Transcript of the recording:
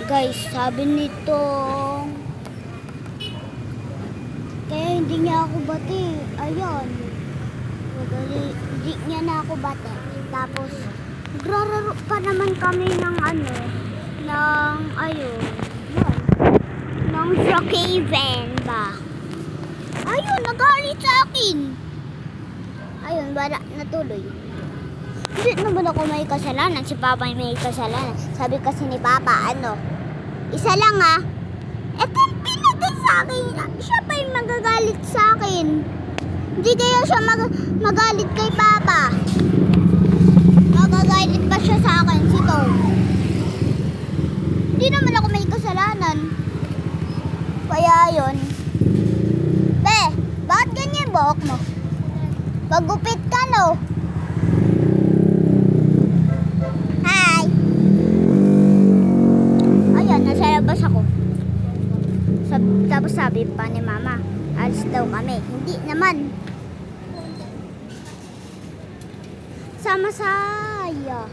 Guys, sabi nito, kaya hindi niya ako bati. Ayun. Hindi niya na ako bati. Tapos, nagrararo pa naman kami ng ayun. Ng sa caven ba? Ayun, nagalit sa akin. Ayun, wala, natuloy. Hindi naman ako may kasalanan. Si Papa may kasalanan. Sabi kasi ni Papa, isa lang pinagay sa akin. Siya pa yung magagalit sa akin. Hindi kaya siya magalit kay Papa. Magagalit pa siya sa akin, si Tom. Hindi naman ako may kasalanan. Kaya yun. Be, bakit ganyan buhok mo? Pagupit ka, no? Hi! Ayan, nasa labas ako. Tapos sabi pa ni Mama, alis daw kami. Hindi naman. Sama saya.